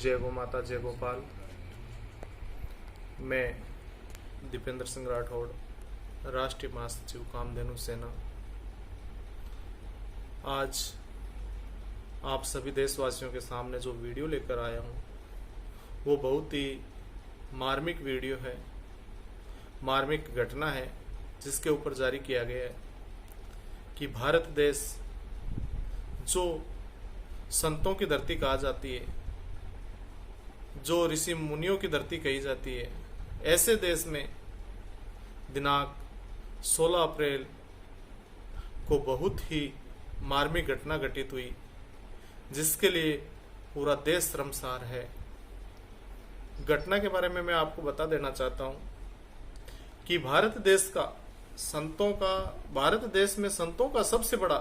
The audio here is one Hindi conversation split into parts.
जय गो माता जय गोपाल। मैं दीपेंद्र सिंह राठौड़, राष्ट्रीय महासचिव कामधेनु सेना, आज आप सभी देशवासियों के सामने जो वीडियो लेकर आया हूँ वो बहुत ही मार्मिक वीडियो है, मार्मिक घटना है, जिसके ऊपर जारी किया गया है कि भारत देश जो संतों की धरती कहा जाती है, जो ऋषि मुनियों की धरती कही जाती है, ऐसे देश में दिनांक 16 अप्रैल को बहुत ही मार्मिक घटना घटित हुई, जिसके लिए पूरा देश शर्मसार है। घटना के बारे में मैं आपको बता देना चाहता हूं कि भारत देश में संतों का सबसे बड़ा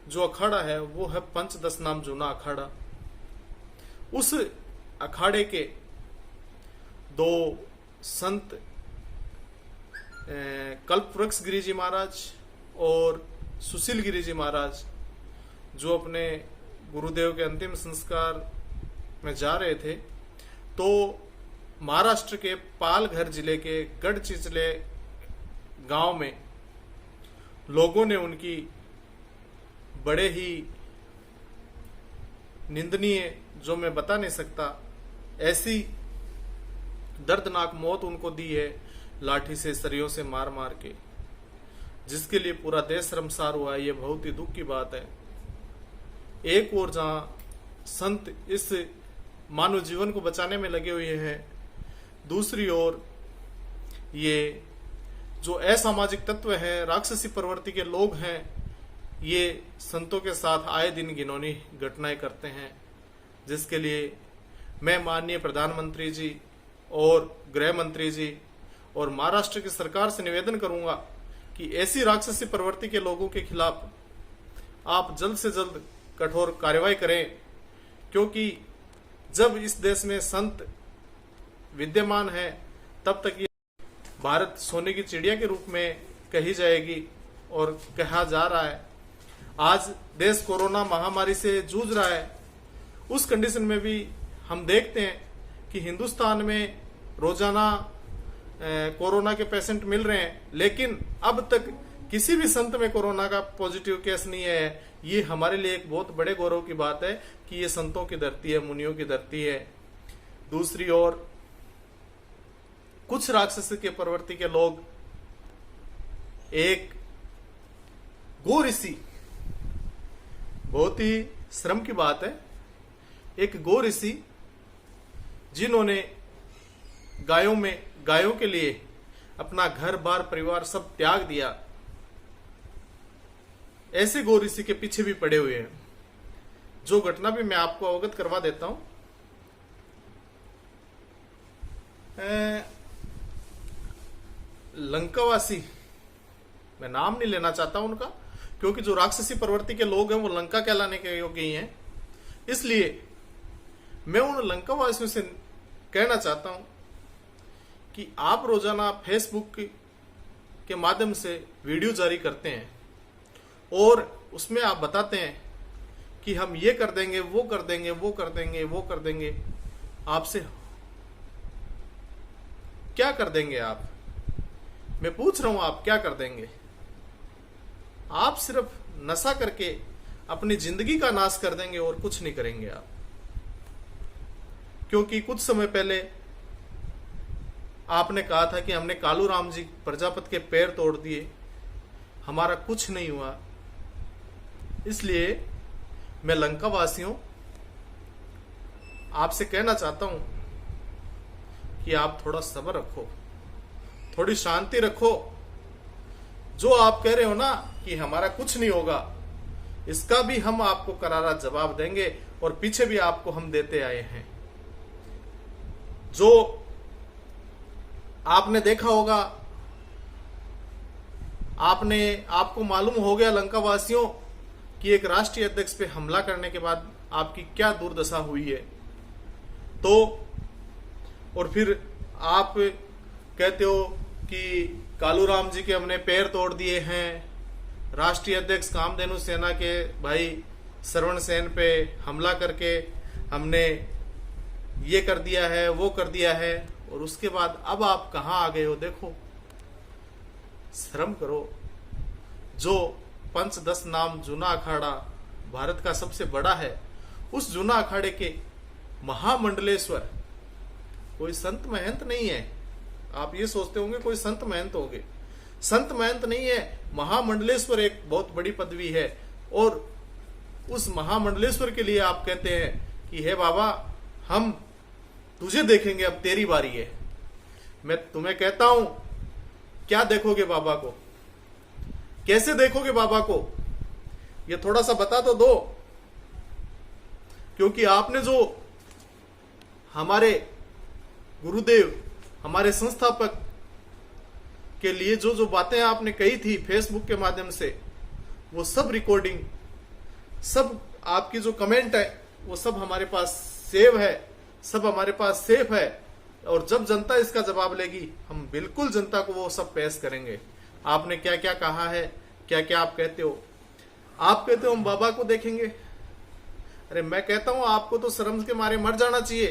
जो अखाड़ा है वो है पंचदश नाम जूना अखाड़ा। उस अखाड़े के दो संत कल्पवृक्ष गिरी जी महाराज और सुशील गिरी जी महाराज, जो अपने गुरुदेव के अंतिम संस्कार में जा रहे थे, तो महाराष्ट्र के पालघर जिले के गढ़चिंचले गांव में लोगों ने उनकी बड़े ही निंदनीय, जो मैं बता नहीं सकता, ऐसी दर्दनाक मौत उनको दी है, लाठी से, सरियों से मार मार के, जिसके लिए पूरा देश शर्मसार हुआ है। ये बहुत ही दुख की बात है। एक ओर जहां संत इस मानव जीवन को बचाने में लगे हुए हैं, दूसरी ओर ये जो असामाजिक तत्व हैं, राक्षसी प्रवृत्ति के लोग हैं, ये संतों के साथ आए दिन घिनौनी घटनाएं करते हैं, जिसके लिए मैं माननीय प्रधानमंत्री जी और गृह मंत्री जी और महाराष्ट्र की सरकार से निवेदन करूंगा कि ऐसी राक्षसी प्रवृत्ति के लोगों के खिलाफ आप जल्द से जल्द कठोर कार्रवाई करें, क्योंकि जब इस देश में संत विद्यमान है तब तक ये भारत सोने की चिड़िया के रूप में कही जाएगी और कहा जा रहा है। आज देश कोरोना महामारी से जूझ रहा है। उस कंडीशन में भी हम देखते हैं कि हिंदुस्तान में रोजाना कोरोना के पेशेंट मिल रहे हैं, लेकिन अब तक किसी भी संत में कोरोना का पॉजिटिव केस नहीं है। ये हमारे लिए एक बहुत बड़े गौरव की बात है कि ये संतों की धरती है, मुनियों की धरती है। दूसरी ओर कुछ राक्षस के प्रवृत्ति के लोग, एक गो ऋषि, बहुत ही श्रम की बात है, एक गो ऋषि जिन्होंने गायों के लिए अपना घर बार परिवार सब त्याग दिया, ऐसे गो ऋषि के पीछे भी पड़े हुए हैं। जो घटना भी मैं आपको अवगत करवा देता हूं। लंकावासी, मैं नाम नहीं लेना चाहता उनका, क्योंकि जो राक्षसी प्रवृत्ति के लोग हैं वो लंका कहलाने के योग्य ही हैं। इसलिए मैं उन लंकावासियों से कहना चाहता हूं कि आप रोजाना फेसबुक के माध्यम से वीडियो जारी करते हैं और उसमें आप बताते हैं कि हम ये कर देंगे, वो कर देंगे, वो कर देंगे, वो कर देंगे। आपसे क्या कर देंगे आप? मैं पूछ रहा हूं, आप क्या कर देंगे? आप सिर्फ नशा करके अपनी जिंदगी का नाश कर देंगे और कुछ नहीं करेंगे आप। क्योंकि कुछ समय पहले आपने कहा था कि हमने कालू राम जी प्रजापति के पैर तोड़ दिए, हमारा कुछ नहीं हुआ। इसलिए मैं लंका वासियों आपसे कहना चाहता हूं कि आप थोड़ा सब्र रखो, थोड़ी शांति रखो। जो आप कह रहे हो ना कि हमारा कुछ नहीं होगा, इसका भी हम आपको करारा जवाब देंगे और पीछे भी आपको हम देते आए हैं। जो आपने देखा होगा, आपको मालूम हो गया लंका वासियों कि एक राष्ट्रीय अध्यक्ष पे हमला करने के बाद आपकी क्या दुर्दशा हुई है। तो और फिर आप कहते हो कि कालू राम जी के हमने पैर तोड़ दिए हैं, राष्ट्रीय अध्यक्ष कामधेनु सेना के भाई श्रवण सेन पे हमला करके हमने ये कर दिया है, वो कर दिया है, और उसके बाद अब आप कहाँ आ गए हो। देखो, शर्म करो। जो पंचदश नाम जूना अखाड़ा भारत का सबसे बड़ा है, उस जूना अखाड़े के महामंडलेश्वर कोई संत महंत नहीं है। आप ये सोचते होंगे कोई संत महंत होंगे, संत महंत नहीं है। महामंडलेश्वर एक बहुत बड़ी पदवी है, और उस महामंडलेश्वर के लिए आप कहते हैं कि हे बाबा, हम तुझे देखेंगे, अब तेरी बारी है। मैं तुम्हें कहता हूं, क्या देखोगे बाबा को, कैसे देखोगे बाबा को, ये थोड़ा सा बता तो दो। क्योंकि आपने जो हमारे गुरुदेव, हमारे संस्थापक के लिए जो जो बातें आपने कही थी फेसबुक के माध्यम से, वो सब रिकॉर्डिंग, सब आपकी जो कमेंट है, वो सब हमारे पास सेव है, सब हमारे पास सेफ है। और जब जनता इसका जवाब लेगी, हम बिल्कुल जनता को वो सब पेश करेंगे। आपने क्या क्या कहा है, क्या क्या आप कहते हो। आप कहते हो हम बाबा को देखेंगे। अरे मैं कहता हूं आपको तो शर्म के मारे मर जाना चाहिए।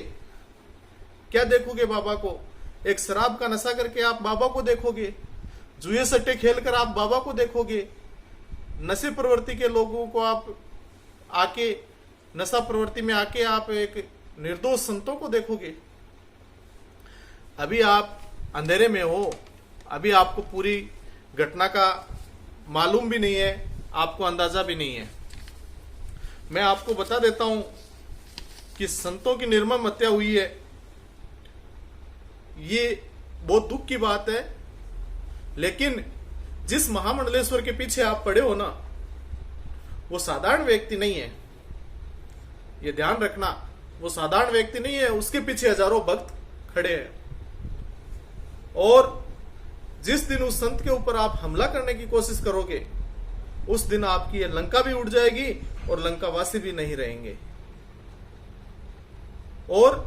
क्या देखोगे बाबा को? एक शराब का नशा करके आप बाबा को देखोगे, जुए सट्टे खेलकर आप बाबा को देखोगे, नशे प्रवृत्ति के लोगों को आप आके, नशा प्रवृत्ति में आके आप एक निर्दोष संतों को देखोगे। अभी आप अंधेरे में हो, अभी आपको पूरी घटना का मालूम भी नहीं है, आपको अंदाजा भी नहीं है। मैं आपको बता देता हूं कि संतों की निर्मम हत्या हुई है, ये बहुत दुख की बात है। लेकिन जिस महामंडलेश्वर के पीछे आप पड़े हो ना, वो साधारण व्यक्ति नहीं है, ये ध्यान रखना। वो साधारण व्यक्ति नहीं है, उसके पीछे हजारों भक्त खड़े हैं। और जिस दिन उस संत के ऊपर आप हमला करने की कोशिश करोगे, उस दिन आपकी ये लंका भी उड़ जाएगी और लंकावासी भी नहीं रहेंगे। और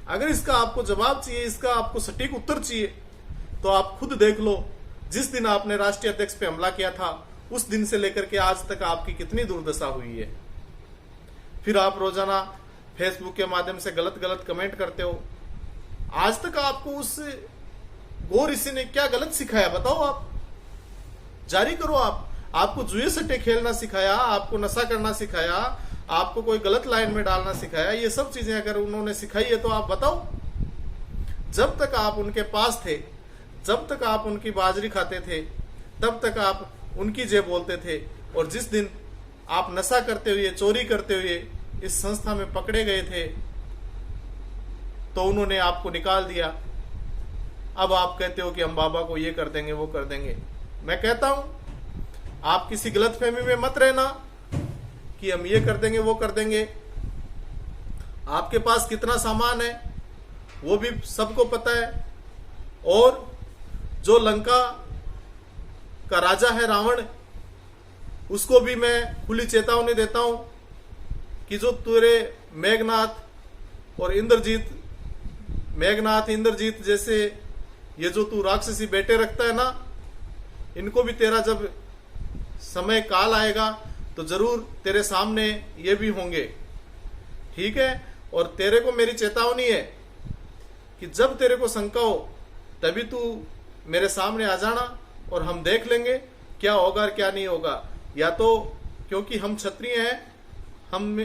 अगर इसका आपको जवाब चाहिए, इसका आपको सटीक उत्तर चाहिए, तो आप खुद देख लो। जिस दिन आपने राष्ट्रीय अध्यक्ष पे हमला किया था, उस दिन से लेकर के आज तक आपकी कितनी दुर्दशा हुई है। फिर आप रोजाना फेसबुक के माध्यम से गलत गलत कमेंट करते हो। आज तक आपको उस गो ऋषि ने क्या गलत सिखाया, बताओ। आप जारी करो। आपको जुए सट्टे खेलना सिखाया, आपको नशा करना सिखाया, आपको कोई गलत लाइन में डालना सिखाया, ये सब चीजें अगर उन्होंने सिखाई है तो आप बताओ। जब तक आप उनके पास थे, जब तक आप उनकी बाजरी खाते थे, तब तक आप उनकी जय बोलते थे। और जिस दिन आप नशा करते हुए, चोरी करते हुए इस संस्था में पकड़े गए थे, तो उन्होंने आपको निकाल दिया। अब आप कहते हो कि हम बाबा को ये कर देंगे, वो कर देंगे। मैं कहता हूं आप किसी गलतफहमी में मत रहना कि हम ये कर देंगे, वो कर देंगे। आपके पास कितना सामान है वो भी सबको पता है। और जो लंका का राजा है रावण, उसको भी मैं खुली चेतावनी देता हूं कि जो तेरे मेघनाथ और इंद्रजीत, मेघनाथ इंद्रजीत जैसे ये जो तू राक्षसी बेटे रखता है ना, इनको भी तेरा जब समय काल आएगा तो जरूर तेरे सामने ये भी होंगे, ठीक है। और तेरे को मेरी चेतावनी है कि जब तेरे को शंका हो तभी तू मेरे सामने आ जाना और हम देख लेंगे क्या होगा और क्या नहीं होगा। या तो क्योंकि हम क्षत्रिय हैं, हम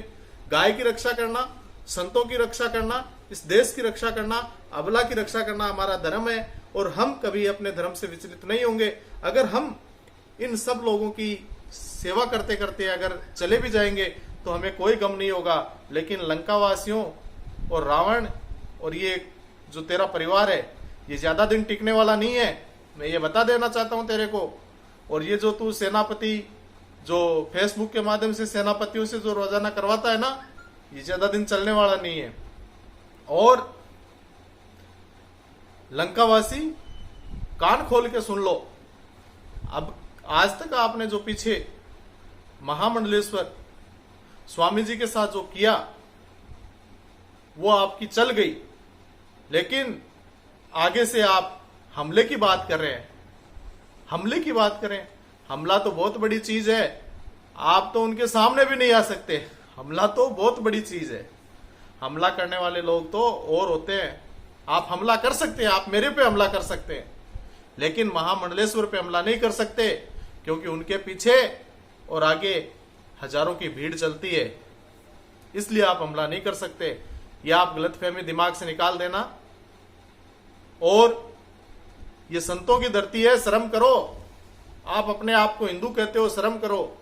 गाय की रक्षा करना, संतों की रक्षा करना, इस देश की रक्षा करना, अबला की रक्षा करना हमारा धर्म है। और हम कभी अपने धर्म से विचलित नहीं होंगे। अगर हम इन सब लोगों की सेवा करते करते अगर चले भी जाएंगे तो हमें कोई गम नहीं होगा। लेकिन लंकावासियों और रावण और ये जो तेरा परिवार है, ये ज्यादा दिन टिकने वाला नहीं है, मैं ये बता देना चाहता हूं तेरे को। और ये जो तू सेनापति, जो फेसबुक के माध्यम से सेनापतियों से जो रोजाना करवाता है ना, ये ज्यादा दिन चलने वाला नहीं है। और लंकावासी कान खोल के सुन लो। अब आज तक आपने जो पीछे महामंडलेश्वर स्वामी जी के साथ जो किया, वो आपकी चल गई। लेकिन आगे से आप हमले की बात कर रहे हैं, हमले की बात करें। हमला तो बहुत बड़ी चीज है, आप तो उनके सामने भी नहीं आ सकते। हमला तो बहुत बड़ी चीज है। हमला करने वाले लोग तो और होते हैं। आप हमला कर सकते हैं, आप मेरे पे हमला कर सकते हैं, लेकिन महामंडलेश्वर पे हमला नहीं कर सकते, क्योंकि उनके पीछे और आगे हजारों की भीड़ चलती है, इसलिए आप हमला नहीं कर सकते। यह आप गलतफहमी दिमाग से निकाल देना। और ये संतों की धरती है, शर्म करो। आप अपने आप को हिंदू कहते हो, शर्म करो।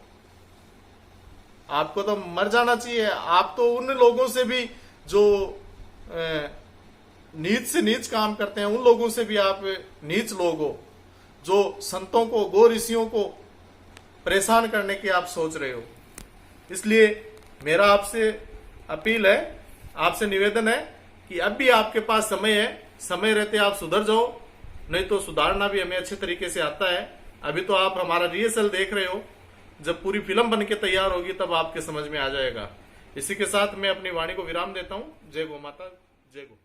आपको तो मर जाना चाहिए। आप तो उन लोगों से भी जो नीच से नीच काम करते हैं, उन लोगों से भी आप नीच लोग हो, जो संतों को, गो ऋषियों को परेशान करने की आप सोच रहे हो। इसलिए मेरा आपसे अपील है, आपसे निवेदन है कि अब भी आपके पास समय है, समय रहते आप सुधर जाओ, नहीं तो सुधारना भी हमें अच्छे तरीके से आता है। अभी तो आप हमारा रिहर्सल देख रहे हो, जब पूरी फिल्म बन के तैयार होगी तब आपके समझ में आ जाएगा। इसी के साथ मैं अपनी वाणी को विराम देता हूं। जय गौ माता, जय गो।